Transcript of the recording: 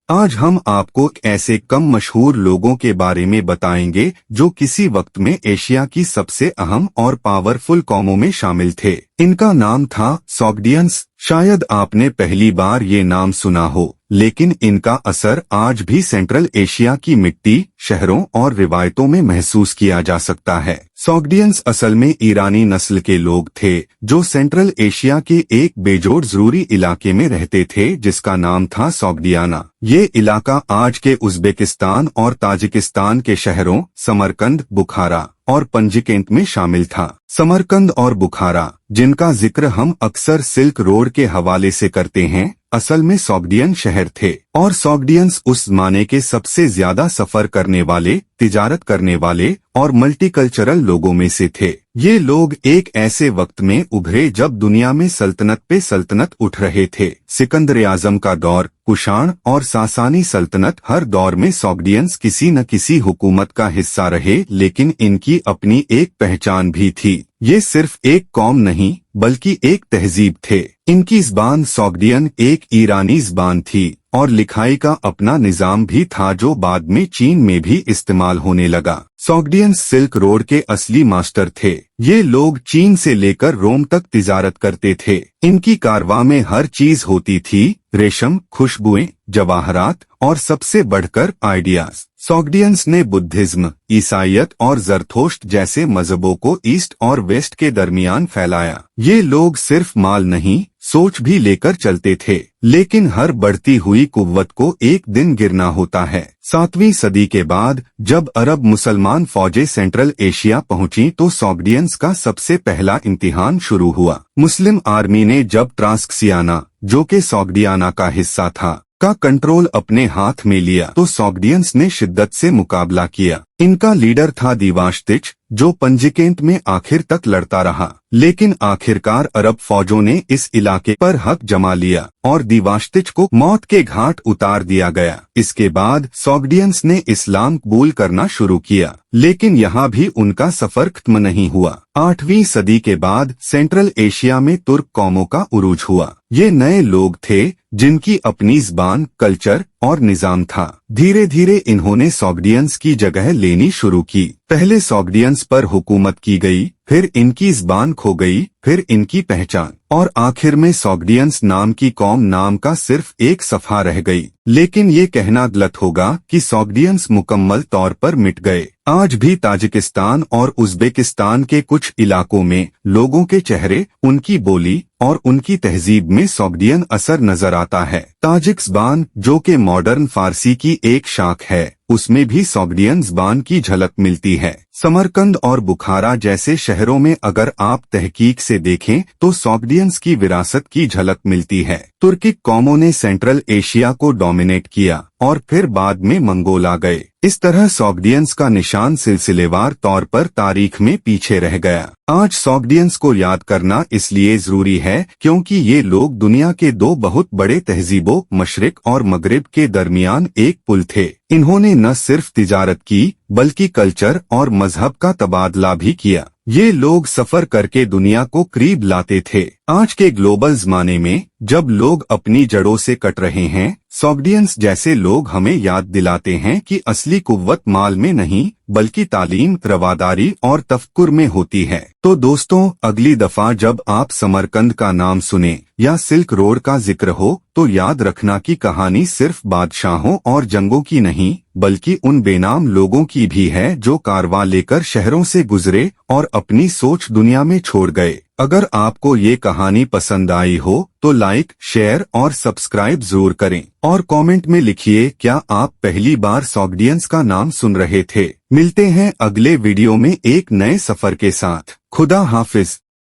आज हम आपको ऐसे कम मशहूर लोगों के बारे में बताएंगे जो किसी वक्त में एशिया की सबसे अहम और पावरफुल कौमों में शामिल थे। इनका नाम था सॉग्डियंस। शायद आपने पहली बार ये नाम सुना हो, लेकिन इनका असर आज भी सेंट्रल एशिया की मिट्टी, शहरों और रिवायतों में महसूस किया जा सकता है। सॉग्डियंस असल में ईरानी नस्ल के लोग थे जो सेंट्रल एशिया के एक बेजोड़ जरूरी इलाके में रहते थे जिसका नाम था सॉग्डियाना। ये इलाका आज के उज़्बेकिस्तान और ताजिकिस्तान के शहरों समरकंद, बुखारा और पंजिकेंट में शामिल था। समरकंद और बुखारा, जिनका जिक्र हम अक्सर सिल्क रोड के हवाले से करते हैं, असल में सॉग्डियन शहर थे और सॉग्डियंस उस जमाने के सबसे ज्यादा सफर करने वाले, तिजारत करने वाले और मल्टीकल्चरल लोगों में से थे। ये लोग एक ऐसे वक्त में उभरे जब दुनिया में सल्तनत पे सल्तनत उठ रहे थे। सिकंदर आजम का दौर, कुषाण और सासानी सल्तनत, हर दौर में सॉग्डियंस किसी न किसी हुकूमत का हिस्सा रहे, लेकिन इनकी अपनी एक पहचान भी थी। ये सिर्फ एक कौम नहीं बल्कि एक तहजीब थे। इनकी ज़बान सॉग्डियन एक ईरानी ज़बान थी और लिखाई का अपना निज़ाम भी था जो बाद में चीन में भी इस्तेमाल होने लगा। सॉग्डियंस सिल्क रोड के असली मास्टर थे। ये लोग चीन से लेकर रोम तक तिजारत करते थे। इनकी कारवां में हर चीज होती थी, रेशम, खुशबुएं, जवाहरात और सबसे बढ़कर आइडियाज। सॉग्डियंस ने बुद्धिज्म, ईसाईयत और ज़रथोश्त जैसे मजहबों को ईस्ट और वेस्ट के दरमियान फैलाया। ये लोग सिर्फ माल नहीं, सोच भी लेकर चलते थे, लेकिन हर बढ़ती हुई कुव्वत को एक दिन गिरना होता है। 7वीं सदी के बाद जब अरब मुसलमान फौजें सेंट्रल एशिया पहुंची तो सॉग्डियंस का सबसे पहला इम्तिहान शुरू हुआ। मुस्लिम आर्मी ने जब ट्रांस्क्सियाना, जो कि सॉग्डियाना का हिस्सा था, का कंट्रोल अपने हाथ में लिया तो सॉग्डियंस ने शिद्दत से मुकाबला किया। इनका लीडर था दिवाश्तिच, जो पंजिकेंट में आखिर तक लड़ता रहा, लेकिन आखिरकार अरब फौजों ने इस इलाके पर हक जमा लिया और दिवाश्तिच को मौत के घाट उतार दिया गया। इसके बाद सॉग्डियंस ने इस्लाम कबूल करना शुरू किया, लेकिन यहाँ भी उनका सफर खत्म नहीं हुआ। 8वीं सदी के बाद सेंट्रल एशिया में तुर्क कौमों का उरूज हुआ। ये नए लोग थे जिनकी अपनी ज़बान, कल्चर और निज़ाम था। धीरे धीरे इन्होंने सॉग्डियंस की जगह लेनी शुरू की। पहले सॉग्डियंस पर हुकूमत की गई, फिर इनकी ज़बान खो गई, फिर इनकी पहचान, और आखिर में सॉग्डियंस नाम की कौम नाम का सिर्फ एक सफ़ा रह गई। लेकिन ये कहना गलत होगा कि सॉग्डियंस मुकम्मल तौर पर मिट गए। आज भी ताजिकिस्तान और उज़्बेकिस्तान के कुछ इलाकों में लोगों के चेहरे, उनकी बोली और उनकी तहजीब में सॉग्डियन असर नजर आता है। ताजिक ज़बान, जो कि मॉडर्न फारसी की एक शाख है, उसमें भी सॉग्डियन ज़बान की झलक मिलती है। समरकंद और बुखारा जैसे शहरों में अगर आप तहकीक से देखें तो सॉग्डियंस की विरासत की झलक मिलती है। तुर्किक कौमों ने सेंट्रल एशिया को डोमिनेट किया और फिर बाद में मंगोल आ गए। इस तरह सॉग्डियंस का निशान सिलसिलेवार तौर पर तारीख में पीछे रह गया। आज सॉग्डियंस को याद करना इसलिए जरूरी है क्योंकि ये लोग दुनिया के दो बहुत बड़े तहजीबों, मशरिक और मगरिब के दरमियान एक पुल थे। इन्होंने न सिर्फ तिजारत की बल्कि कल्चर और मजहब का तबादला भी किया। ये लोग सफर करके दुनिया को करीब लाते थे। आज के ग्लोबल जमाने में जब लोग अपनी जड़ों से कट रहे हैं, सॉग्डियंस जैसे लोग हमें याद दिलाते हैं कि असली कुव्वत माल में नहीं बल्कि तालीम, रवादारी और तफक्कुर में होती है। तो दोस्तों, अगली दफा जब आप समरकंद का नाम सुने या सिल्क रोड का जिक्र हो तो याद रखना कि कहानी सिर्फ बादशाहों और जंगों की नहीं बल्कि उन बेनाम लोगों की भी है जो कारवां लेकर शहरों से गुजरे और अपनी सोच दुनिया में छोड़ गए। अगर आपको ये कहानी पसंद आई हो तो लाइक, शेयर और सब्सक्राइब जरूर करें और कमेंट में लिखिए क्या आप पहली बार सॉग्डियंस का नाम सुन रहे थे। मिलते हैं अगले वीडियो में एक नए सफर के साथ। खुदा हाफिज।